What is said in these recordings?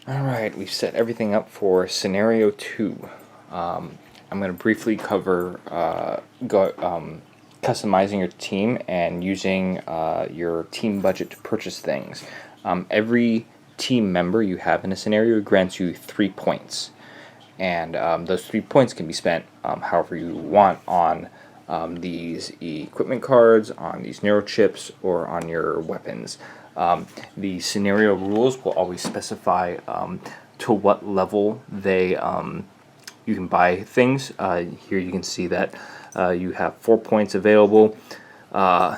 Alright, we've set everything up for scenario 2. I'm going to briefly cover customizing your team and using your team budget to purchase things. Every team member you have in a scenario grants you 3 points. And those 3 points can be spent however you want on these equipment cards, on these neurochips, or on your weapons. The scenario rules will always specify to what level you can buy things. Here you can see that you have 4 points available. Oh,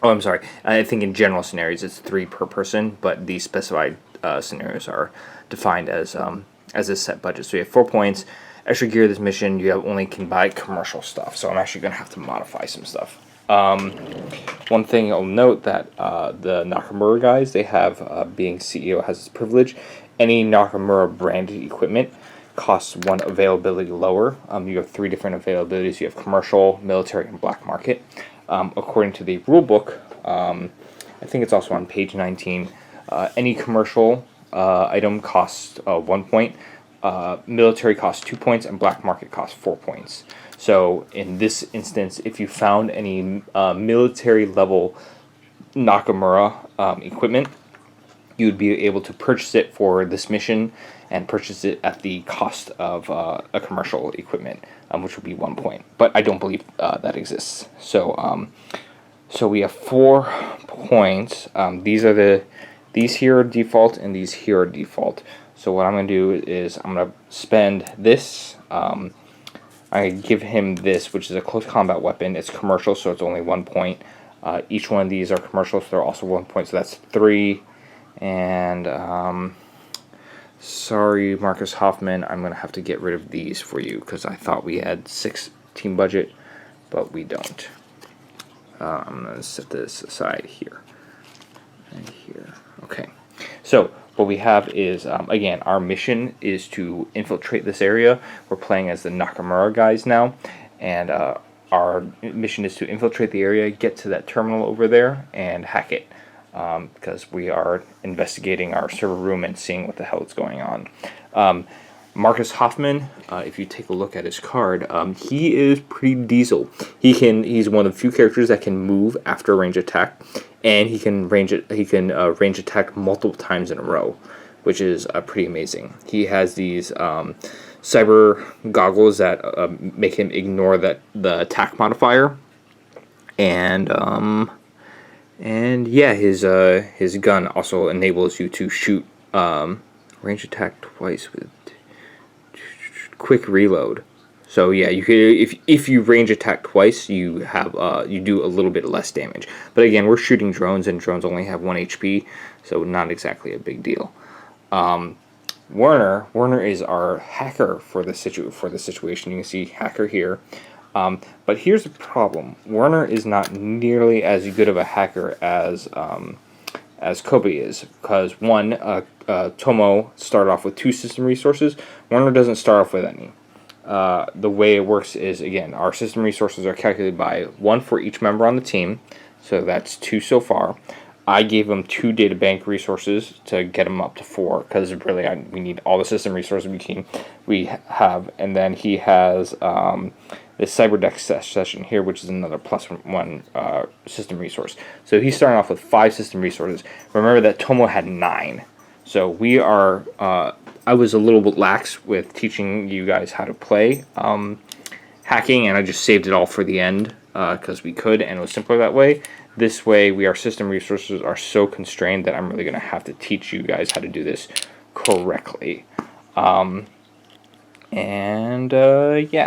I'm sorry. I think in general scenarios it's 3 per person, but these specified scenarios are defined as a set budget. So you have 4 points. Extra gear this mission, you only can buy commercial stuff. So I'm actually going to have to modify some stuff. One thing I'll note that the Nakamura guys, they have, being CEO has this privilege, any Nakamura branded equipment costs 1 availability lower. You have 3 different availabilities. You have commercial, military, and black market. According to the rule book, I think it's also on page 19, any commercial item costs 1 point, military costs 2 points, and black market costs 4 points. So in this instance, if you found any military level Nakamura equipment, you would be able to purchase it for this mission and purchase it at the cost of a commercial equipment, which would be 1 point. But I don't believe that exists. So we have 4 points. These here are default and these here are default. So what I'm going to do is I'm going to spend this. I give him this, which is a close combat weapon. It's commercial, so it's only 1 point. Each one of these are commercial, so they're also 1 point. So that's 3. And sorry, Marcus Hoffman, I'm going to have to get rid of these for you because I thought we had 6 team budget, but we don't. I'm going to set this aside here and here. Okay, so what we have is, again, our mission is to infiltrate this area. We're playing as the Nakamura guys now, and our mission is to infiltrate the area, get to that terminal over there, and hack it. Because we are investigating our server room and seeing what the hell is going on. Marcus Hoffman, if you take a look at his card, he is pretty diesel. He's one of the few characters that can move after a range attack, and he can range attack multiple times in a row, which is pretty amazing. He has these cyber goggles that make him ignore the attack modifier, and yeah, his gun also enables you to shoot range attack twice with quick reload. So yeah, you could if you range attack twice, you do a little bit less damage. But again, we're shooting drones, and drones only have 1 HP, so not exactly a big deal. Werner is our hacker for the situation. You can see hacker here. But here's the problem. Werner is not nearly as good of a hacker as Kobe is, because one, Tomo started off with 2 system resources. Werner doesn't start off with any. The way it works is, again, our system resources are calculated by 1 for each member on the team, so that's 2 so far. I gave him 2 data bank resources to get him up to 4, because really we need all the system resources we have, and then he has this Cyberdeck session here, which is another +1 system resource. So he's starting off with 5 system resources. Remember that Tomo had 9. So we are, I was a little bit lax with teaching you guys how to play hacking, and I just saved it all for the end because we could, and it was simpler that way. This way, our system resources are so constrained that I'm really going to have to teach you guys how to do this correctly. Yeah,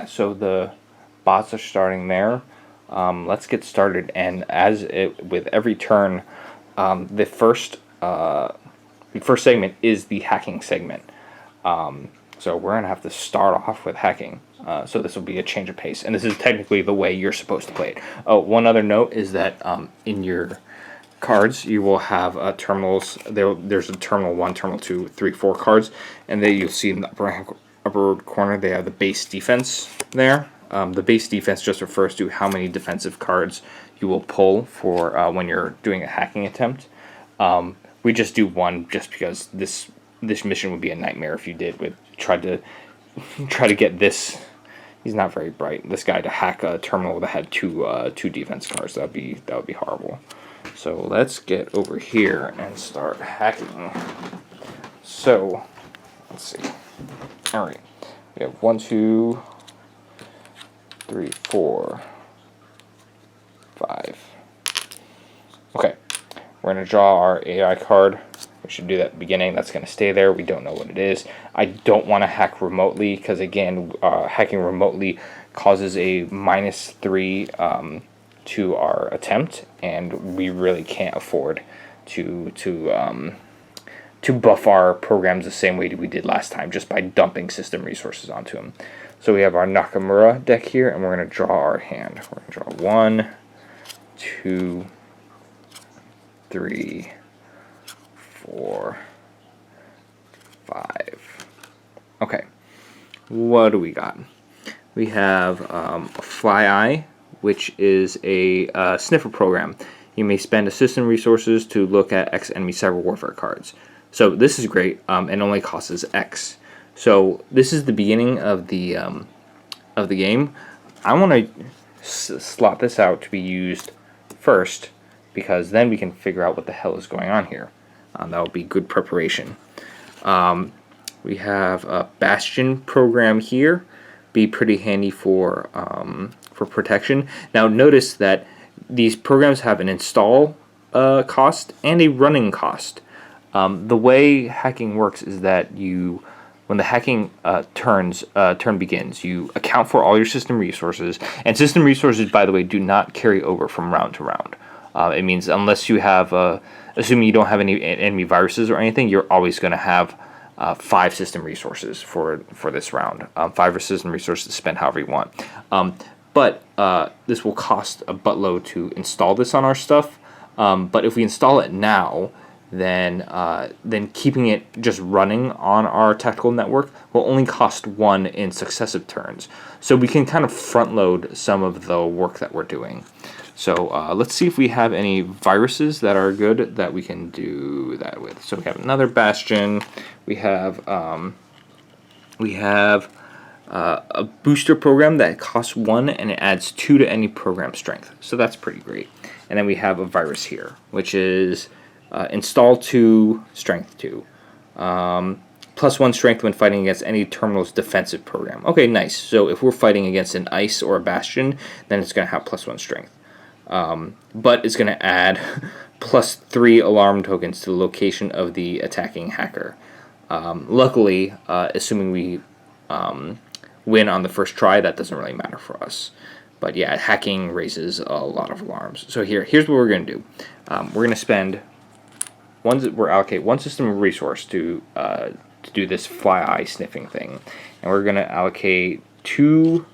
so the bots are starting there. Let's get started, and with every turn, the first segment is the hacking segment. So we're going to have to start off with hacking. So this will be a change of pace, and this is technically the way you're supposed to play it. Oh, one other note is that in your cards you will have terminals. There's a terminal 1, terminal 2, 3, 4 cards, and then you'll see in the upper corner they have the base defense there. The base defense just refers to how many defensive cards you will pull for when you're doing a hacking attempt. We just do 1 just because this this mission would be a nightmare if you tried to get this. He's not very bright. This guy to hack a terminal that had two defense cards. That would be horrible. So let's get over here and start hacking. So let's see. All right, we have 1, 2, 3, 4, 5. Okay, we're gonna draw our AI card. We should do that at the beginning. That's going to stay there. We don't know what it is. I don't want to hack remotely because, again, hacking remotely causes a -3 to our attempt, and we really can't afford to buff our programs the same way that we did last time, just by dumping system resources onto them. So we have our Nakamura deck here, and we're going to draw our hand. We're going to draw 1, 2, 3, 4, 5. Okay, what do we got? We have a Fly Eye, which is a sniffer program. You may spend a system resources to look at X enemy cyber warfare cards. So this is great, and only costs X. So this is the beginning of the game. I want to slot this out to be used first, because then we can figure out what the hell is going on here. That will be good preparation. We have a Bastion program here. Be pretty handy for protection. Now notice that these programs have an install cost and a running cost. The way hacking works is that when the hacking turn begins, you account for all your system resources, and system resources, by the way, do not carry over from round to round. It means unless you have, assuming you don't have any enemy viruses or anything, you're always going to have 5 system resources for this round. 5 system resources to spend however you want. But this will cost a buttload to install this on our stuff. But if we install it now, then keeping it just running on our tactical network will only cost 1 in successive turns. So we can kind of front load some of the work that we're doing. So let's see if we have any viruses that are good that we can do that with. So we have another Bastion. We have a booster program that costs 1 and it adds 2 to any program strength. So that's pretty great. And then we have a virus here, which is install 2, strength 2. +1 strength when fighting against any terminal's defensive program. Okay, nice. So if we're fighting against an ice or a Bastion, then it's going to have +1 strength. But it's going to add +3 alarm tokens to the location of the attacking hacker. Luckily, assuming we win on the first try, that doesn't really matter for us. But yeah, hacking raises a lot of alarms. So here's what we're going to do. We're going to spend allocate 1 system resource to do this Fly Eye sniffing thing, and we're going to allocate 2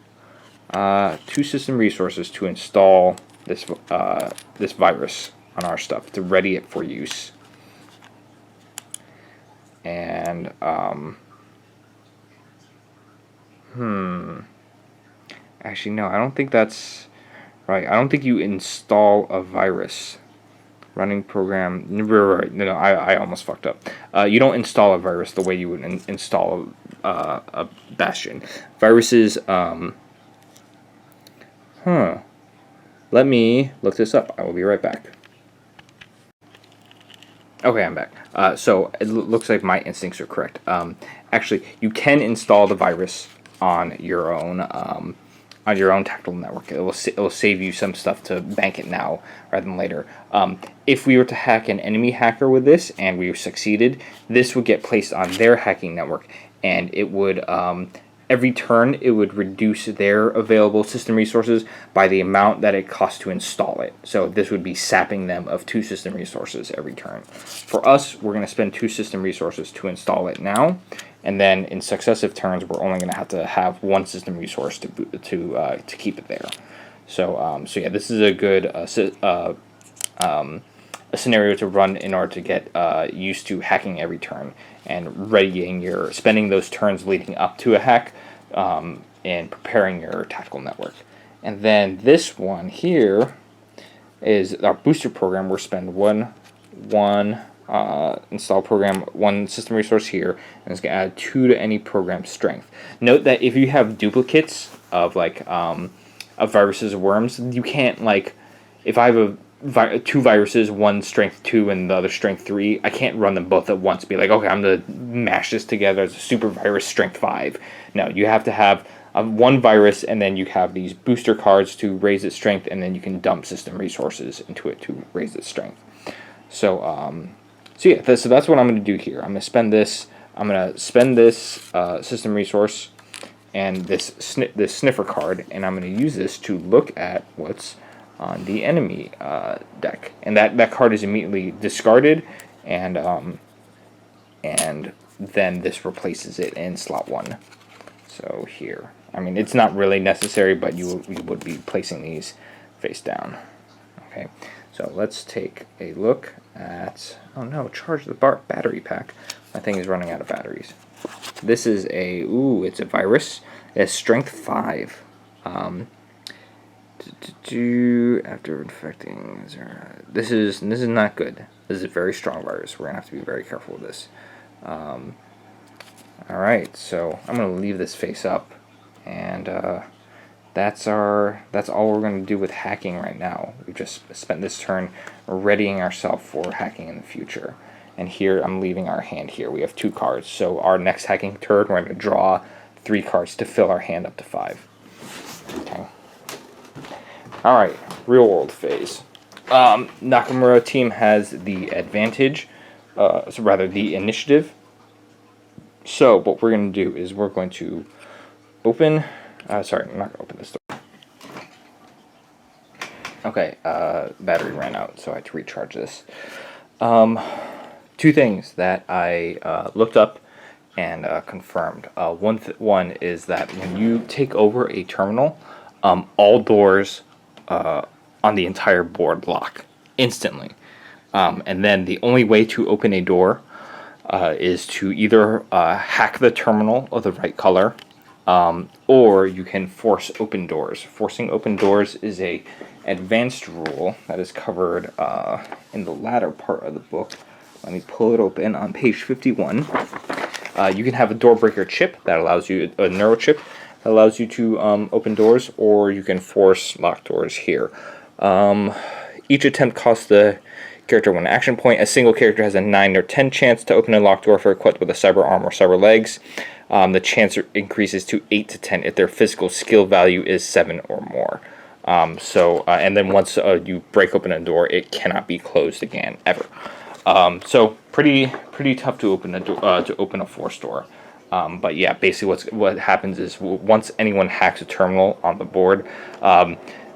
system resources to install this virus on our stuff to ready it for use. And actually no, I don't think that's right. I don't think you install a virus. Running program. Right. No, I almost fucked up. You don't install a virus the way you would install a Bastion. Viruses. Let me look this up. I will be right back. Okay, I'm back. So it looks like my instincts are correct. Actually, you can install the virus on your own tactical network. It will save you some stuff to bank it now rather than later. If we were to hack an enemy hacker with this and we succeeded, this would get placed on their hacking network, and it would every turn it would reduce their available system resources by the amount that it costs to install it. So this would be sapping them of 2 system resources every turn. For us, we're going to spend 2 system resources to install it now, and then in successive turns, we're only going to have 1 system resource to keep it there. So yeah, this is a good a scenario to run in order to get used to hacking every turn and spending those turns leading up to a hack and preparing your tactical network. And then this one here is our booster program. We'll spend 1 install program 1 system resource here, and it's going to add 2 to any program strength. Note that if you have duplicates of like of viruses or worms, you can't like, if I have 2 viruses, one strength 2 and the other strength 3, I can't run them both at once. Be like, okay, I'm gonna mash this together as a super virus strength 5. No, you have to have one virus, and then you have these booster cards to raise its strength, and then you can dump system resources into it to raise its strength. So so that's what I'm going to do here. I'm going to spend this. I'm going to spend this system resource and this sniffer card, and I'm going to use this to look at what's on the enemy deck, and that card is immediately discarded, and then this replaces it in slot 1. So here, I mean, it's not really necessary, but you would be placing these face down. Okay, so let's take a look at, oh no, charge the battery pack. My thing is running out of batteries. This is it's a virus. It has strength 5. After infecting, this is not good. This is a very strong virus. We're gonna have to be very careful with this. Alright, so I'm gonna leave this face up, and that's all we're going to do with hacking right now. We've just spent this turn readying ourselves for hacking in the future. And here, I'm leaving our hand here. We have 2 cards. So our next hacking turn, we're going to draw 3 cards to fill our hand up to 5. Okay. Alright, real world phase. Nakamura team has the advantage, the initiative. So what we're going to do is we're going to open... sorry, I'm not going to open this door. Okay, battery ran out, so I had to recharge this. 2 things that I looked up and confirmed. One is that when you take over a terminal, all doors on the entire board lock instantly. And then the only way to open a door is to either hack the terminal of the right color, or you can force open doors. Forcing open doors is a advanced rule that is covered in the latter part of the book. Let me pull it open on page 51. You can have a door breaker chip that allows you, a neuro chip that allows you to open doors, or you can force lock doors here. Each attempt costs the character 1 action point. A single character has a 9 or 10 chance to open a locked door if equipped with a cyber arm or cyber legs. The chance increases to 8 to 10 if their physical skill value is 7 or more. And then once you break open a door, it cannot be closed again, ever. So pretty tough to open a force door. But yeah, basically what happens is once anyone hacks a terminal on the board,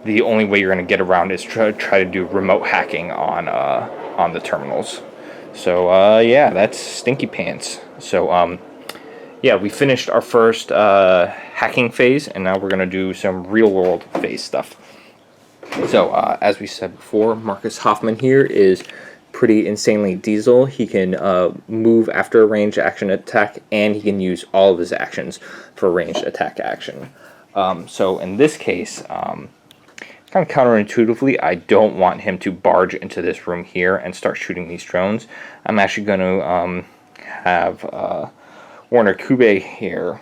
the only way you're going to get around is try to do remote hacking on the terminals. So yeah, that's stinky pants. So yeah, we finished our first hacking phase, and now we're going to do some real world phase stuff. So as we said before, Marcus Hoffman here is pretty insanely diesel. He can move after a ranged action attack, and he can use all of his actions for ranged attack action. So in this case, kind of counterintuitively, I don't want him to barge into this room here and start shooting these drones. I'm actually going to have Werner Kube here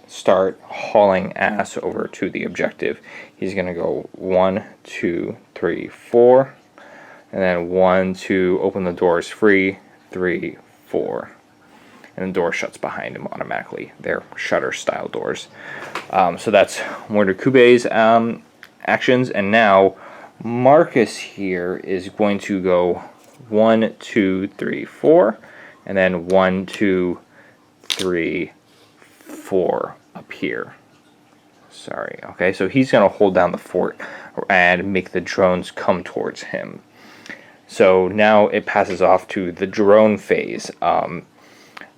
start hauling ass over to the objective. He's going to go 1, 2, 3, 4, and then 1, 2, open the doors free, 3, 4. And the door shuts behind him automatically. They're shutter style doors. So that's Werner Kube's actions, and now Marcus here is going to go 1, 2, 3, 4, and then 1, 2, 3, 4 up here. Sorry. Okay, so he's going to hold down the fort and make the drones come towards him. So now it passes off to the drone phase.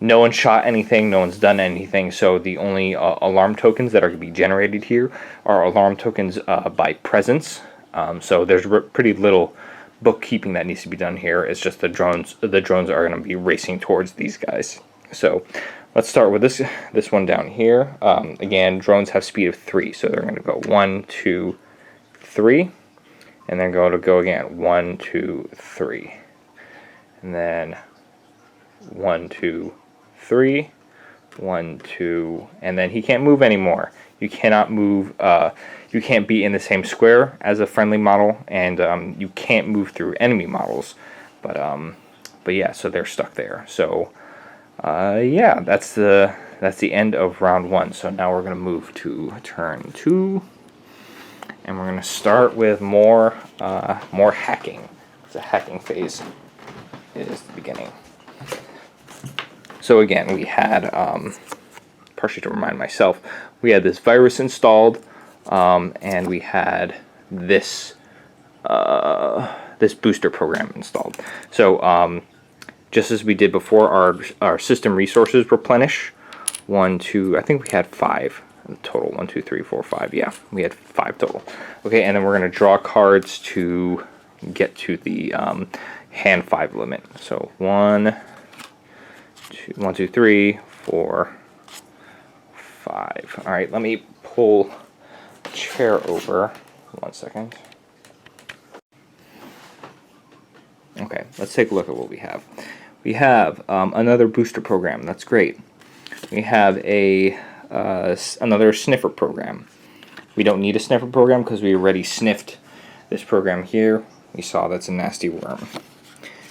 No one shot anything, no one's done anything, so the only alarm tokens that are going to be generated here are alarm tokens by presence. So there's pretty little bookkeeping that needs to be done here. It's just the drones are going to be racing towards these guys. So let's start with this one down here. Again, drones have speed of 3, so they're going to go 1, 2, 3, and then go again 1, 2, 3. and then 1, 2, 3, 1, 2, and then he can't move anymore. You cannot move. You can't be in the same square as a friendly model, and you can't move through enemy models. But yeah, so they're stuck there. So yeah, that's the end of round 1. So now we're gonna move to turn 2, and we're gonna start with more hacking. The hacking phase is the beginning. So again, we had, partially to remind myself, we had this virus installed, and we had this this booster program installed. So just as we did before, our system resources replenish. 1, 2, I think we had 5 in total. 1, 2, 3, 4, 5. Yeah, we had 5 total. Okay, and then we're going to draw cards to get to the hand 5 limit. So 1, 2, 3, 4, 5. All right, let me pull a chair over. 1 second. Okay, let's take a look at what we have. We have another booster program. That's great. We have another sniffer program. We don't need a sniffer program because we already sniffed this program here. We saw that's a nasty worm.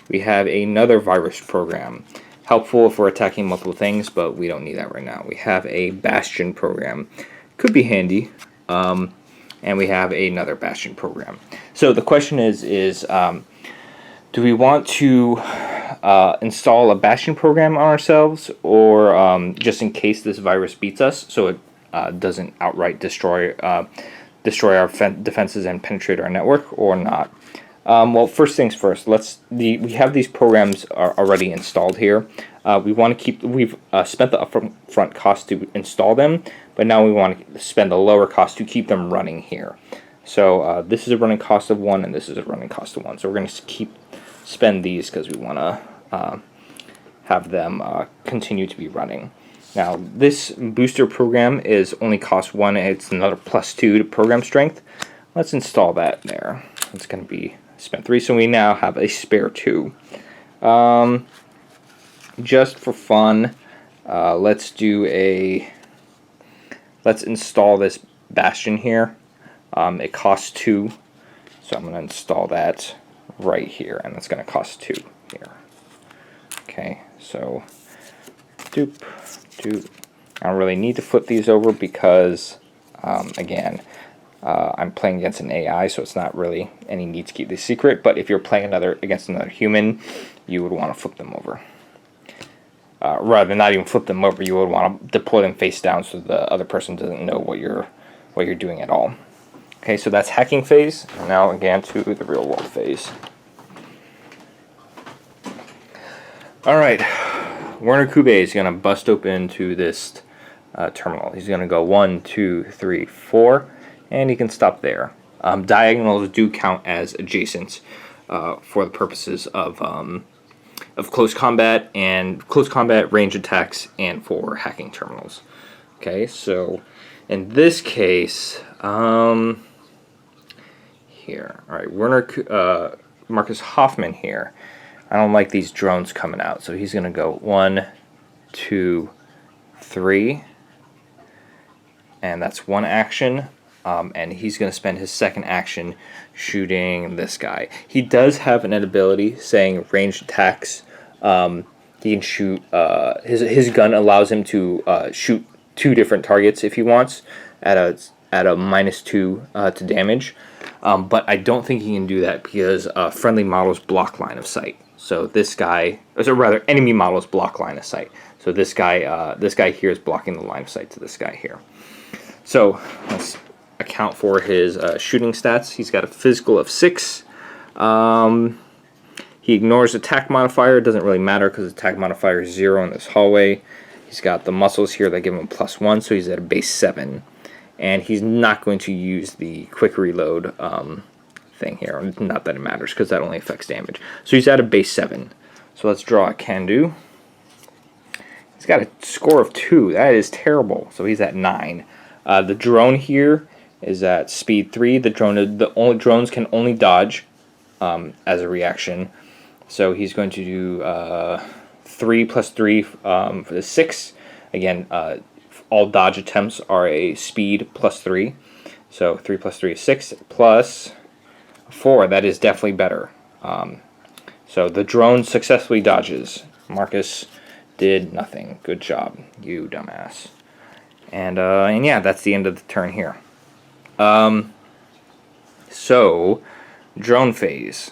We have another virus program. Helpful if we're attacking multiple things, but we don't need that right now. We have a bastion program. Could be handy. And we have another bastion program. So the question is do we want to install a bastion program on ourselves, or just in case this virus beats us, so it doesn't outright destroy our defenses and penetrate our network, or not? Well, first things first. We have these programs are already installed here. We want to keep. We've spent the upfront cost to install them, but now we want to spend the lower cost to keep them running here. So this is a running cost of 1, and this is a running cost of 1. So we're going to spend these because we want to have them continue to be running. Now, this booster program is only cost 1. It's another +2 to program strength. Let's install that there. It's going to be spent 3, so we now have a spare 2. Just for fun, let's install this bastion here. It costs 2, so I'm going to install that right here, and that's going to cost 2 here. Okay, so doop, doop. I don't really need to flip these over because, again, I'm playing against an AI, so it's not really any need to keep this secret. But if you're playing against another human, you would want to flip them over. Rather than not even flip them over, you would want to deploy them face down so the other person doesn't know what you're doing at all. Okay, so that's hacking phase. And now again to the real world phase. All right, Werner Kube is going to bust open to this terminal. He's going to go 1, 2, 3, 4, and he can stop there. Diagonals do count as adjacent for the purposes of close combat and close combat, range attacks, and for hacking terminals. Okay, so in this case, here, all right, Werner Marcus Hoffman here. I don't like these drones coming out, so he's going to go 1, 2, 3, and that's 1 action. And he's going to spend his second action shooting this guy. He does have an ability saying ranged attacks. He can shoot. His gun allows him to shoot 2 different targets if he wants at a -2 to damage. But I don't think he can do that because friendly models block line of sight. So this guy, or rather, enemy models block line of sight. So this guy here is blocking the line of sight to this guy here. So let's account for his shooting stats. He's got a physical of 6. He ignores attack modifier. It doesn't really matter because attack modifier is 0 in this hallway. He's got the muscles here that give him +1, so he's at a base 7. And he's not going to use the quick reload thing here. Not that it matters because that only affects damage. So he's at a base 7. So let's draw a can-do. He's got a score of 2. That is terrible. So he's at 9. The drone here is at speed 3. The drones can only dodge as a reaction. So he's going to do 3 plus 3 for the 6. Again, all dodge attempts are a speed plus 3. So 3 plus 3 is 6, plus 4. That is definitely better. So the drone successfully dodges. Marcus did nothing. Good job, you dumbass. And yeah, that's the end of the turn here. So, drone phase.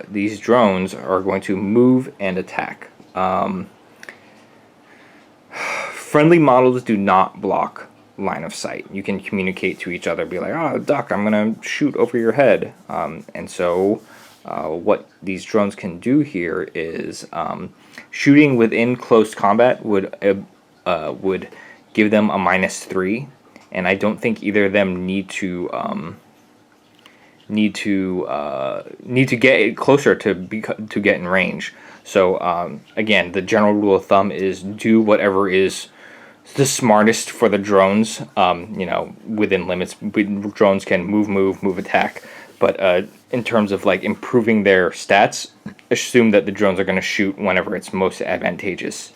These drones are going to move and attack. Friendly models do not block line of sight. You can communicate to each other, be like, "Oh, duck, I'm gonna shoot over your head." And so, what these drones can do here is shooting within close combat would give them a -3, and I don't think either of them need to get closer to get in range. So again, the general rule of thumb is do whatever is the smartest for the drones. Within limits, drones can move, attack. But in terms of like improving their stats, assume that the drones are going to shoot whenever it's most advantageous.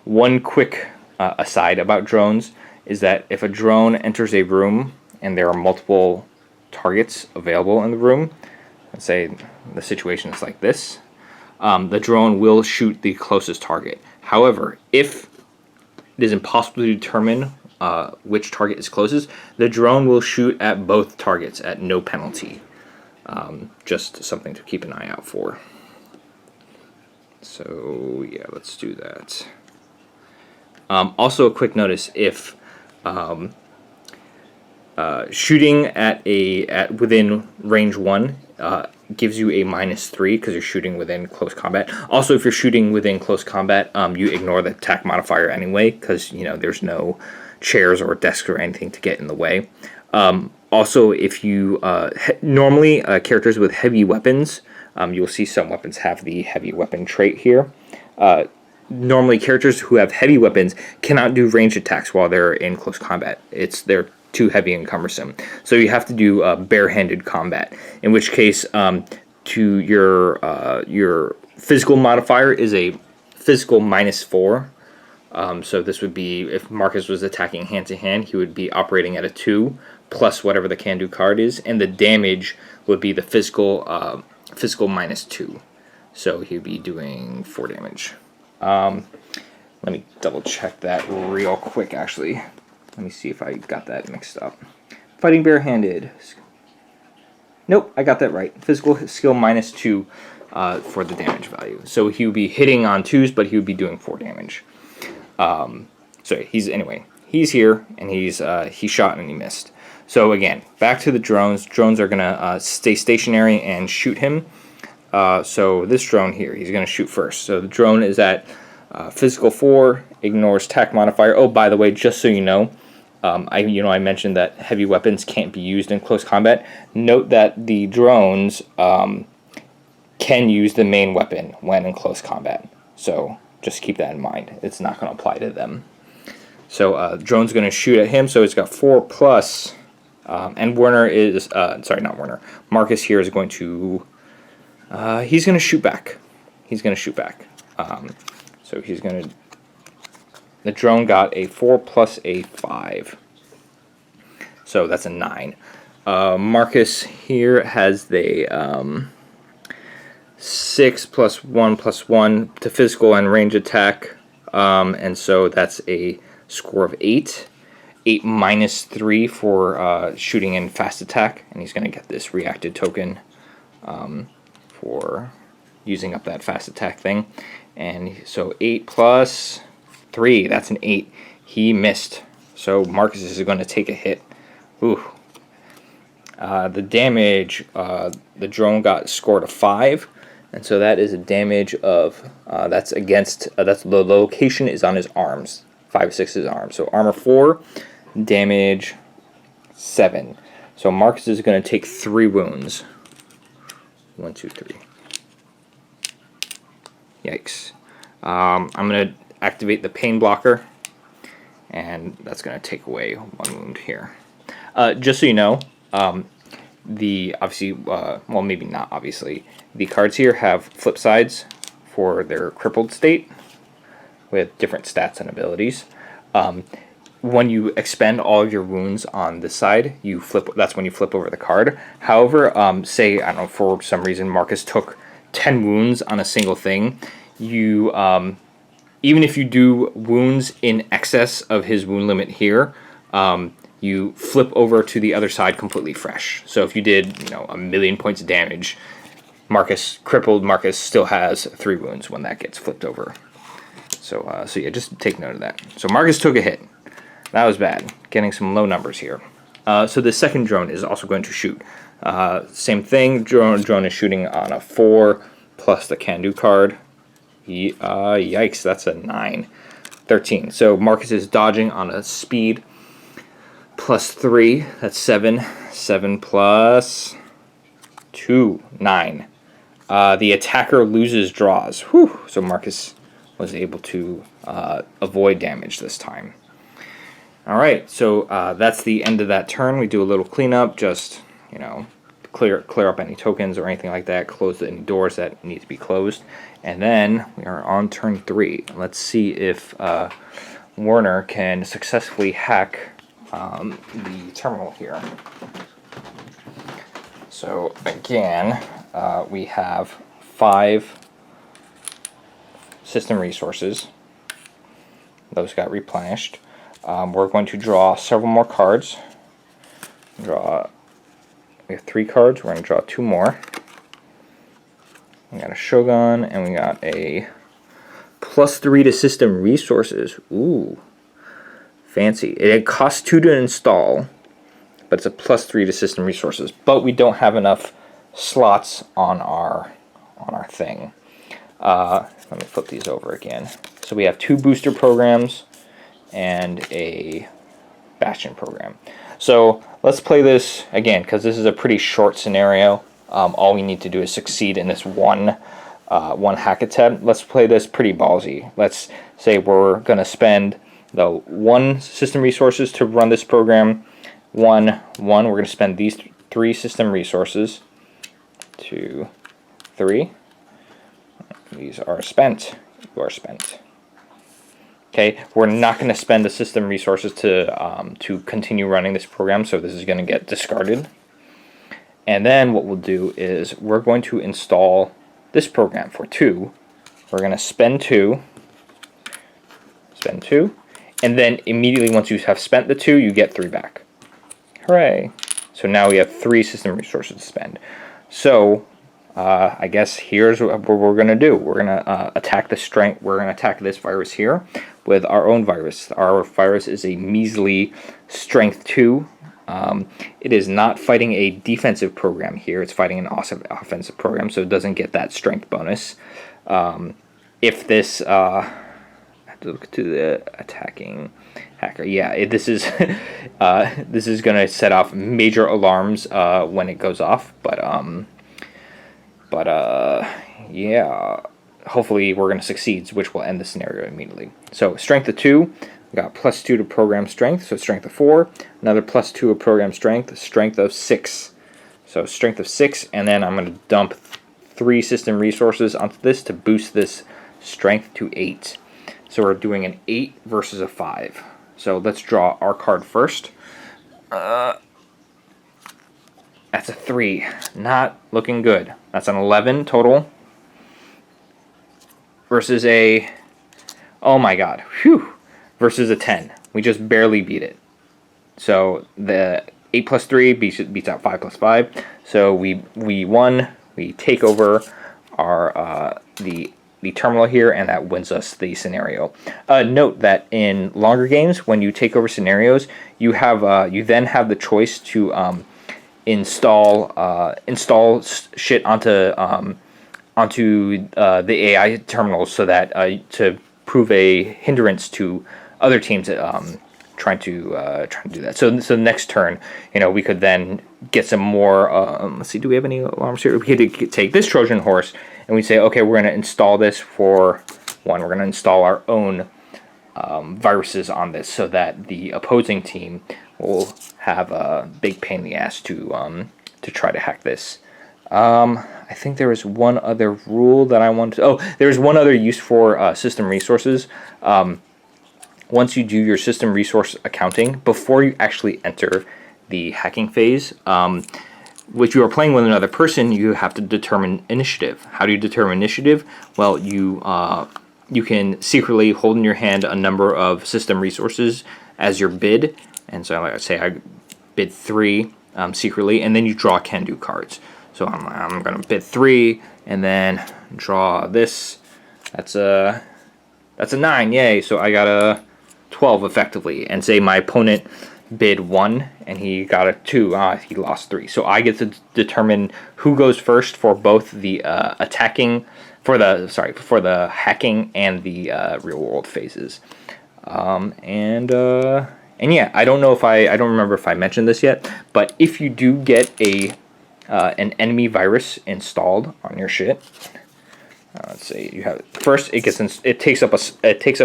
One quick aside about drones is that if a drone enters a room and there are multiple targets available in the room, let's say the situation is like this, the drone will shoot the closest target. However, if it is impossible to determine which target is closest, the drone will shoot at both targets at no penalty. Just something to keep an eye out for. So yeah, let's do that. Also, a quick notice: if shooting at within range 1 gives you a -3 because you're shooting within close combat. Also, if you're shooting within close combat, you ignore the attack modifier anyway because there's no chairs or desks or anything to get in the way. Also, if you normally characters with heavy weapons, you'll see some weapons have the heavy weapon trait here. Normally, characters who have heavy weapons cannot do ranged attacks while they're in close combat. They're too heavy and cumbersome. So you have to do barehanded combat. In which case, to your physical modifier is a physical -4. So this would be, if Marcus was attacking hand to hand, he would be operating at a 2 plus whatever the can do card is, and the damage would be the physical -2. So he'd be doing 4 damage. Let me double check that real quick, actually. Let me see if I got that mixed up. Fighting barehanded. Nope, I got that right. Physical skill -2 for the damage value. So he would be hitting on 2s, but he would be doing 4 damage. So he's here, and he shot and he missed. So again, back to the drones. Drones are gonna stay stationary and shoot him. So this drone here, he's gonna shoot first. So the drone is at physical 4, ignores attack modifier. Oh, by the way, just so you know, I mentioned that heavy weapons can't be used in close combat. Note that the drones can use the main weapon when in close combat. So just keep that in mind. It's not going to apply to them. So drone's going to shoot at him. So it's got 4 plus, and Werner is not Werner. Marcus here is going to he's going to shoot back. So he's going to. The drone got a 4 plus a 5. So that's a 9. Marcus here has the 6 plus 1 to physical and range attack. And so that's a score of 8. 8 minus 3 for shooting and fast attack. And he's going to get this reacted token for using up that fast attack thing. And so 8 plus 3, that's an 8. He missed. So Marcus is going to take a hit. Ooh. The damage, the drone got scored a 5. And so that is a damage of, that's the location is on his arms. 5, 6 his arms. So armor 4, damage 7. So Marcus is going to take 3 wounds. 1, 2, 3. Yikes. I'm going to activate the pain blocker, and that's going to take away 1 wound here. Just so you know, the obviously, well, maybe not obviously, the cards here have flip sides for their crippled state with different stats and abilities. When you expend all of your wounds on this side, you flip. That's when you flip over the card. However, say, I don't know, for some reason Marcus took 10 wounds on a single thing, you even if you do wounds in excess of his wound limit here, you flip over to the other side completely fresh. So if you did, 1,000,000 points of damage, crippled Marcus still has 3 wounds when that gets flipped over. So yeah, just take note of that. So Marcus took a hit. That was bad. Getting some low numbers here. So the second drone is also going to shoot. Same thing. Drone is shooting on a 4 plus the can-do card. Yikes, that's a 9. 13. So Marcus is dodging on a speed plus 3. That's 7. 7 plus 2. 9. The attacker loses draws. Whew. So Marcus was able to avoid damage this time. Alright, so that's the end of that turn. We do a little cleanup, just, clear up any tokens or anything like that, close any doors that need to be closed. And then we are on turn 3. Let's see if Werner can successfully hack the terminal here. So again, we have 5 system resources. Those got replenished. We're going to draw several more cards. We have 3 cards. We're going to draw 2 more. We got a Shogun, and we got a +3 to system resources. Ooh, fancy. It costs 2 to install, but it's a +3 to system resources. But we don't have enough slots on our thing. Let me flip these over again. So we have 2 booster programs and a Bastion program. So let's play this again, because this is a pretty short scenario. All we need to do is succeed in this one hack attempt. Let's play this pretty ballsy. Let's say we're going to spend the 1 system resources to run this program. We're going to spend these 3 system resources. 2, 3. These are spent. You are spent. Okay, we're not going to spend the system resources to continue running this program, so this is going to get discarded. And then what we'll do is we're going to install this program for 2. We're going to spend 2, and then immediately once you have spent the 2, you get 3 back. Hooray! So now we have 3 system resources to spend. So I guess here's what we're going to do. We're going to attack the strength. We're going to attack this virus here with our own virus. Our virus is a measly strength 2. It is not fighting a defensive program here. It's fighting an awesome offensive program, so it doesn't get that strength bonus. If this, I have to look to the attacking hacker. Yeah, this is this is going to set off major alarms when it goes off. But yeah, hopefully we're going to succeed, which will end the scenario immediately. So strength of 2. We got +2 to program strength, so strength of 4. Another +2 of program strength, strength of 6. So strength of 6, and then I'm going to dump 3 system resources onto this to boost this strength to 8. So we're doing an 8 versus a 5. So let's draw our card first. That's a 3. Not looking good. That's an 11 total. Versus a... Oh my god. Whew. Versus a 10. We just barely beat it. So the 8 plus 3 beats out 5 plus 5. So we won. We take over our the terminal here, and that wins us the scenario. Note that in longer games, when you take over scenarios, you then have the choice to install shit onto the AI terminals, so that to prove a hindrance to other teams trying to do that. So next turn, we could then get some more. Let's see, do we have any alarms here? We could take this Trojan horse and we say, okay, we're going to install this for 1. We're going to install our own viruses on this, so that the opposing team will have a big pain in the ass to to try to hack this. I think there was one other rule that I wanted to... Oh, there's one other use for system resources. Once you do your system resource accounting, before you actually enter the hacking phase, which you are playing with another person, you have to determine initiative. How do you determine initiative? Well, you can secretly hold in your hand a number of system resources as your bid. And so, like I say, I bid 3 secretly, and then you draw can-do cards. So I'm going to bid 3, and then draw this. That's a 9, yay! So I got a 12 effectively. And say my opponent bid 1, and he got a 2. He lost 3. So I get to determine who goes first for both the for the hacking and the real world phases. And yeah, I don't remember if I mentioned this yet, but if you do get an enemy virus installed on your shit, let's say you have first, it takes up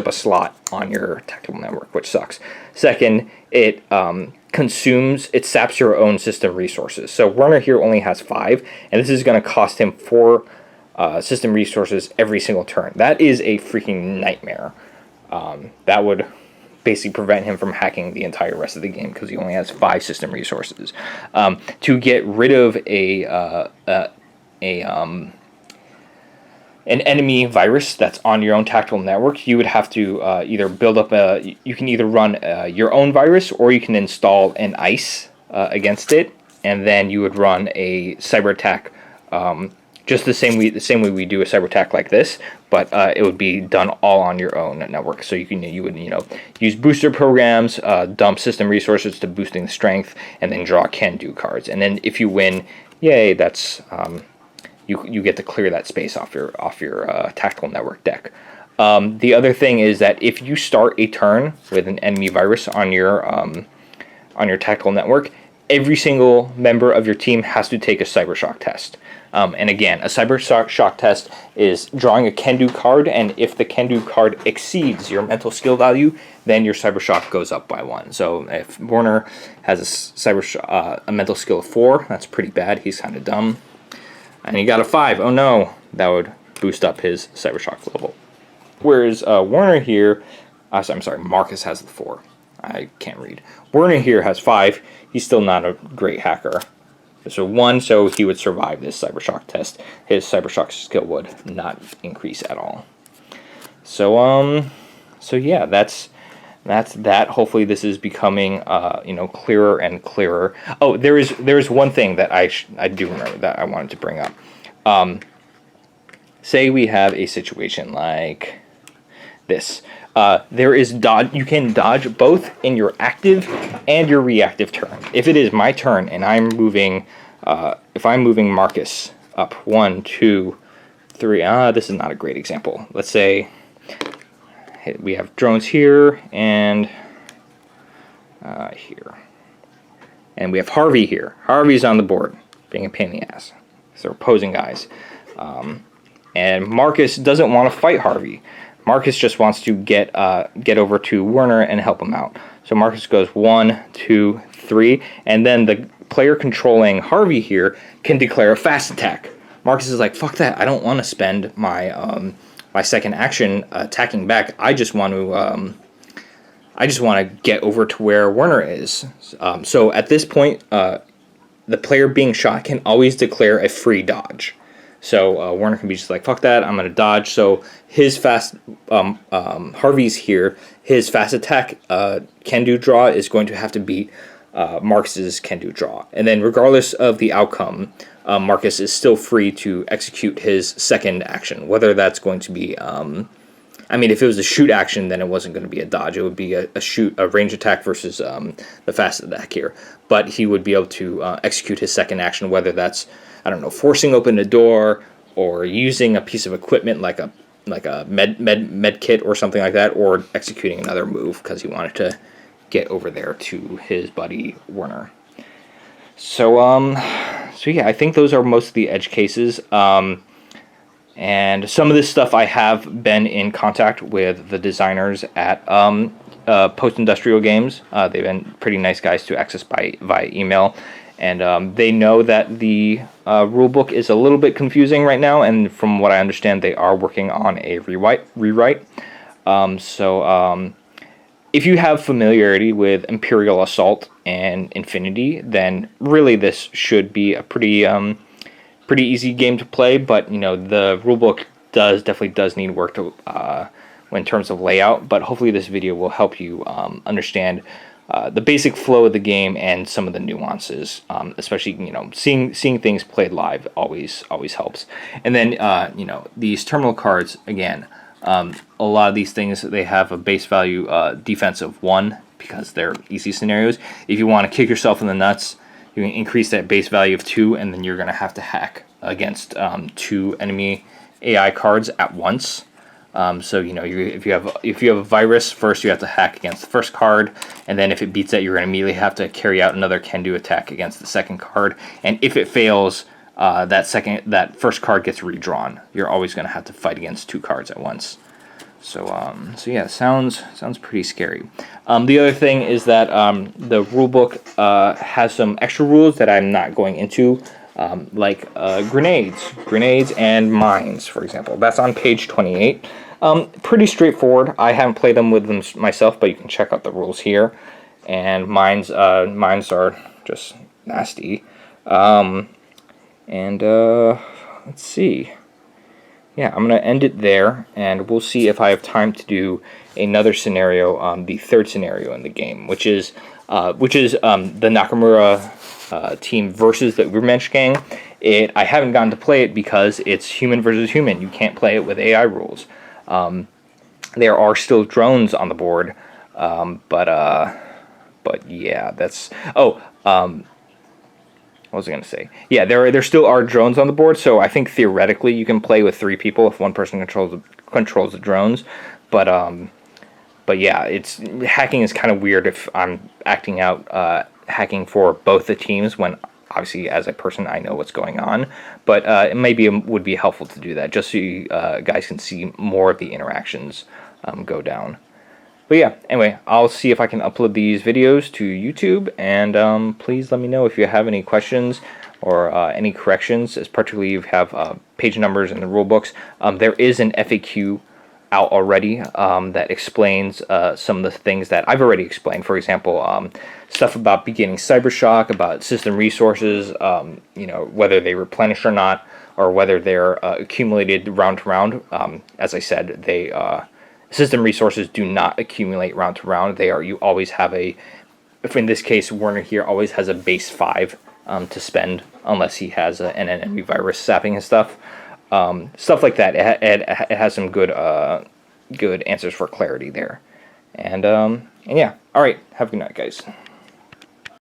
a slot on your tactical network, which sucks. Second, it saps your own system resources. So Werner here only has 5, and this is going to cost him 4 system resources every single turn. That is a freaking nightmare. That would basically prevent him from hacking the entire rest of the game because he only has 5 system resources. To get rid of an enemy virus that's on your own tactical network, you would have to either build up you can either run your own virus, or you can install an ICE against it, and then you would run a cyber attack, just the same way we do a cyber attack like this, but it would be done all on your own network. So you would use booster programs, dump system resources to boosting the strength, and then draw can-do cards. And then if you win, yay! That's you get to clear that space off your tactical network deck. The other thing is that if you start a turn with an enemy virus on your tactical network, every single member of your team has to take a cyber shock test. And again, a cyber shock test is drawing a can-do card, and if the can-do card exceeds your mental skill value, then your cyber shock goes up by 1. So if Werner has a mental skill of 4, that's pretty bad. He's kind of dumb. And he got a 5. Oh no, that would boost up his cyber shock level. Whereas Werner here, I'm sorry, Marcus has the 4. I can't read. Werner here has 5. He's still not a great hacker. So 1, so he would survive this cyber shock test. His cyber shock skill would not increase at all. So yeah, that's that. Hopefully this is becoming clearer and clearer. Oh, there is one thing that I do remember that I wanted to bring up. Say we have a situation like this. There is dodge. You can dodge both in your active and your reactive turn. If it is my turn and I'm moving, if I'm moving Marcus up 1, 2, 3. This is not a great example. Let's say we have drones here and here, and we have Harvey here. Harvey's on the board, being a pain in the ass. So opposing guys, and Marcus doesn't want to fight Harvey. Marcus just wants to get over to Werner and help him out. So Marcus goes 1, 2, 3, and then the player controlling Harvey here can declare a fast attack. Marcus is like, fuck that, I don't want to spend my my second action attacking back. I just want to get over to where Werner is. So at this point, the player being shot can always declare a free dodge. So Werner can be just like, fuck that, I'm going to dodge. So his fast, Harvey's here, his fast attack can-do draw is going to have to beat Marcus's can-do draw. And then regardless of the outcome, Marcus is still free to execute his second action, whether that's going to be... if it was a shoot action, then it wasn't going to be a dodge. It would be a range attack versus the fast attack here. But he would be able to execute his second action, whether that's, forcing open a door, or using a piece of equipment like a med kit or something like that, or executing another move because he wanted to get over there to his buddy Werner. So yeah, I think those are most of the edge cases. And some of this stuff I have been in contact with the designers at Post Industrial Games. They've been pretty nice guys to access via email. And they know that the rulebook is a little bit confusing right now, and from what I understand, they are working on a rewrite. So if you have familiarity with Imperial Assault and Infinity, then really this should be a pretty easy game to play. But the rulebook definitely does need work to in terms of layout. But hopefully this video will help you understand the basic flow of the game and some of the nuances, especially seeing things played live always helps. And then these terminal cards again. A lot of these things, they have a base value defense of 1 because they're easy scenarios. If you want to kick yourself in the nuts, you can increase that base value of 2, and then you're going to have to hack against 2 enemy AI cards at once. So if you have a virus, first you have to hack against the first card, and then if it beats that, you're going to immediately have to carry out another can-do attack against the second card. And if it fails, that first card gets redrawn. You're always going to have to fight against 2 cards at once. So yeah, sounds pretty scary. The other thing is that the rulebook has some extra rules that I'm not going into, like grenades and mines, for example. That's on page 28. Pretty straightforward. I haven't played them with them myself, but you can check out the rules here. And mines are just nasty. Let's see. Yeah, I'm going to end it there, and we'll see if I have time to do another scenario, the third scenario in the game, which is the Nakamura team versus the Ubermensch gang. I haven't gotten to play it because it's human versus human. You can't play it with AI rules. There are still drones on the board, but yeah, that's... what was I going to say? Yeah, there still are drones on the board, so I think theoretically you can play with 3 people if one person controls the drones. But yeah, hacking is kind of weird if I'm acting out hacking for both the teams when obviously as a person I know what's going on. But it would be helpful to do that just so you guys can see more of the interactions go down. But yeah, anyway, I'll see if I can upload these videos to YouTube, and please let me know if you have any questions or any corrections, particularly if you have page numbers in the rule books. There is an FAQ out already that explains some of the things that I've already explained. For example, stuff about beginning cybershock, about system resources, whether they replenish or not, or whether they're accumulated round to round. As I said, system resources do not accumulate round to round. You always have in this case, Werner here always has a base 5 to spend, unless he has an enemy virus sapping his stuff. Stuff like that. It has some good answers for clarity there. And yeah. All right. Have a good night, guys.